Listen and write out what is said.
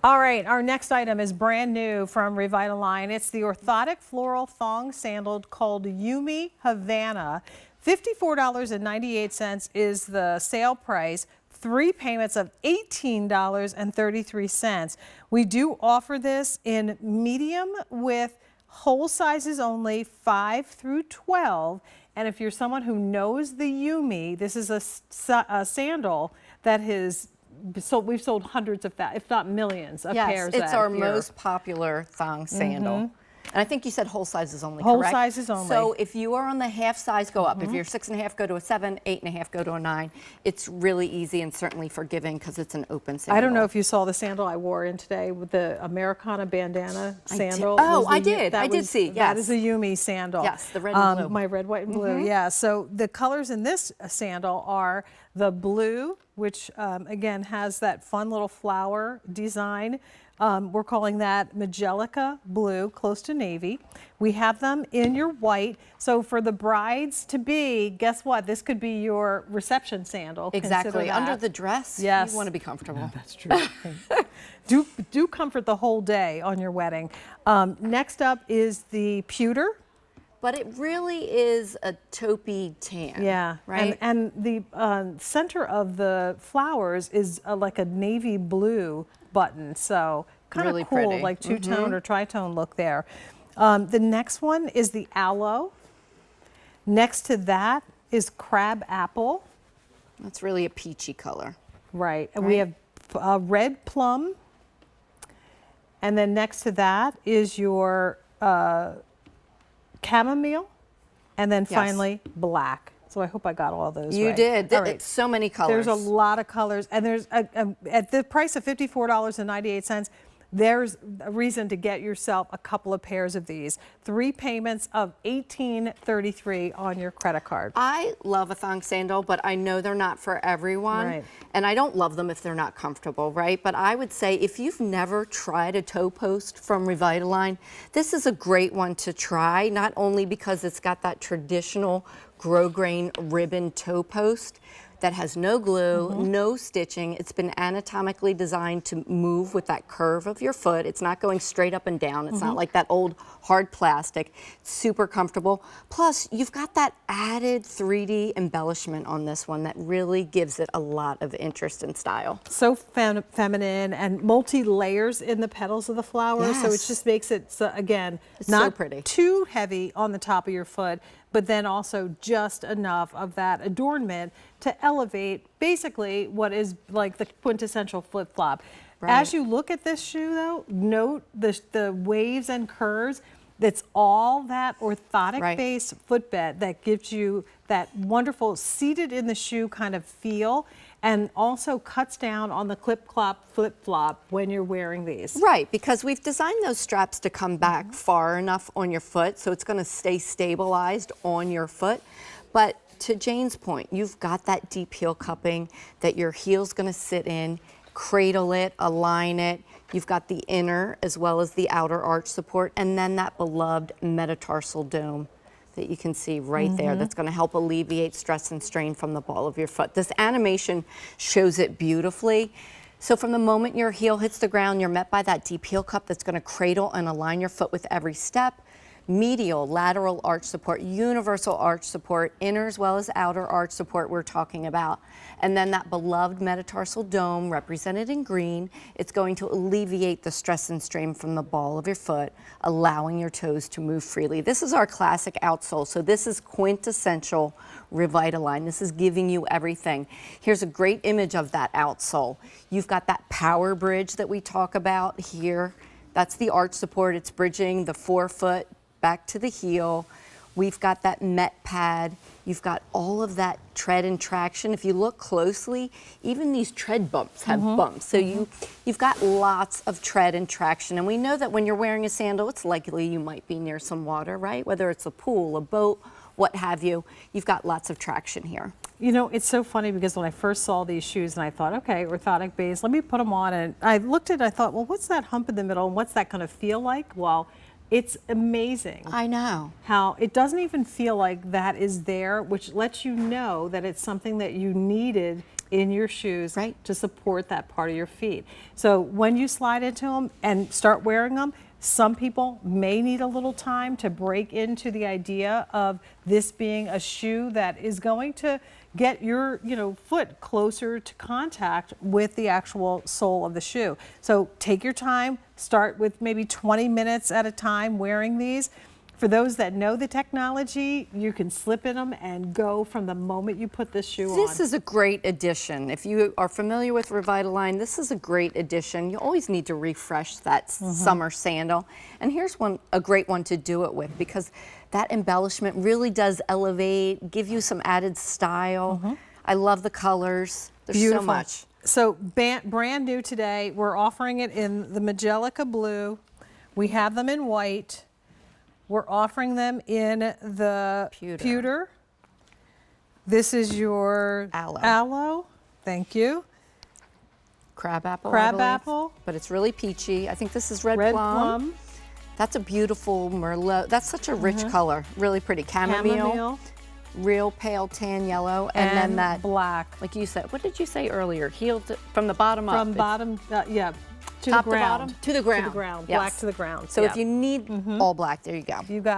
All right, our next item is brand new from Revitalign. It's the Orthotic Floral Thong Sandal called Yumi Havana. $54.98 is the sale price. 3 payments of $18.33. We do offer this in medium with whole sizes only, 5 through 12. And if you're someone who knows the Yumi, this is a sandal that is. So we've sold hundreds of that, if not millions of pairs. Yes, it's our most popular thong sandal. And I think you said whole sizes only, correct? Whole sizes only. So if you are on the half size, go up. If you're 6.5, go to a 7, 8.5, go to a 9. It's really easy and certainly forgiving because it's an open sandal. I don't know if you saw the sandal I wore in today with the Americana bandana sandal. I did see, yes. That is a Yumi sandal. Yes, the red and blue. My red, white, and blue, yeah. So the colors in this sandal are the blue, which again has that fun little flower design. We're calling that Magelica blue, close to navy. We have them in your white. So for the brides to be, guess what? This could be your reception sandal. Exactly. Under the dress, yes. You want to be comfortable. Yeah, that's true. do comfort the whole day on your wedding. Next up is the pewter. But it really is a taupey tan. Yeah, right. And the center of the flowers is like a navy blue button, so kind of really cool, pretty. like two-tone or tritone look there. The next one is the aloe. Next to that is crab apple. That's really a peachy color. Right, and we have red plum. And then next to that is your chamomile, and then finally black. So I hope I got all those right. You did. All right. It's so many colors. There's a lot of colors, and there's at the price of $54.98. There's a reason to get yourself a couple of pairs of these. 3 payments of $18.33 on your credit card. I love a thong sandal, but I know they're not for everyone. Right. And I don't love them if they're not comfortable, right? But I would say if you've never tried a toe post from Revitalign, this is a great one to try, not only because it's got that traditional grosgrain ribbon toe post that has no glue, no stitching. It's been anatomically designed to move with that curve of your foot. It's not going straight up and down. It's not like that old hard plastic. It's super comfortable. Plus, you've got that added 3D embellishment on this one that really gives it a lot of interest and style. So feminine and multi-layers in the petals of the flowers. Yes. So it just makes it, again, it's not so pretty. Too heavy on the top of your foot, but then also just enough of that adornment to elevate basically what is like the quintessential flip-flop. Right. As you look at this shoe though, note the waves and curves. That's all that orthotic base footbed that gives you that wonderful seated in the shoe kind of feel, and also cuts down on the clip-clop flip-flop when you're wearing these. Right, because we've designed those straps to come back far enough on your foot so it's going to stay stabilized on your foot. But to Jane's point, you've got that deep heel cupping that your heel's going to sit in, cradle it, align it. You've got the inner as well as the outer arch support, and then that beloved metatarsal dome that you can see right there that's going to help alleviate stress and strain from the ball of your foot. This animation shows it beautifully. So from the moment your heel hits the ground, you're met by that deep heel cup that's going to cradle and align your foot with every step. Medial, lateral arch support, universal arch support, inner as well as outer arch support we're talking about. And then that beloved metatarsal dome represented in green, it's going to alleviate the stress and strain from the ball of your foot, allowing your toes to move freely. This is our classic outsole, so this is quintessential Revitalign. This is giving you everything. Here's a great image of that outsole. You've got that power bridge that we talk about here. That's the arch support. It's bridging the forefoot back to the heel. We've got that met pad. You've got all of that tread and traction. If you look closely, even these tread bumps have bumps. So you've got lots of tread and traction. And we know that when you're wearing a sandal, it's likely you might be near some water, right? Whether it's a pool, a boat, what have you. You've got lots of traction here. You know, it's so funny because when I first saw these shoes and I thought, okay, orthotic base, let me put them on. And I looked at it, I thought, well, what's that hump in the middle and what's that going to feel like? Well, It's amazing. I know. How it doesn't even feel like that is there, which lets you know that it's something that you needed in your shoes to support that part of your feet. So when you slide into them and start wearing them, some people may need a little time to break into the idea of this being a shoe that is going to get your foot closer to contact with the actual sole of the shoe. So take your time, start with maybe 20 minutes at a time wearing these. For those that know the technology, you can slip in them and go from the moment you put this shoe on. This is a great addition. If you are familiar with Revitalign, this is a great addition. You always need to refresh that summer sandal. And here's a great one to do it with, because that embellishment really does elevate, give you some added style. I love the colors. There's beautiful. So much. So brand new today, we're offering it in the Magelica blue. We have them in white. We're offering them in the pewter. This is your aloe. Thank you. Crabapple. Crabapple. But it's really peachy. I think this is red plum. That's a beautiful Merlot. That's such a rich color. Really pretty. Chamomile. Real pale tan yellow. And then that black. Like you said, what did you say earlier? Healed from the bottom up. From bottom, yeah. To Top the ground. to bottom? To the ground. To the ground. Yes. Black to the ground. So if you need all black, there you go. You got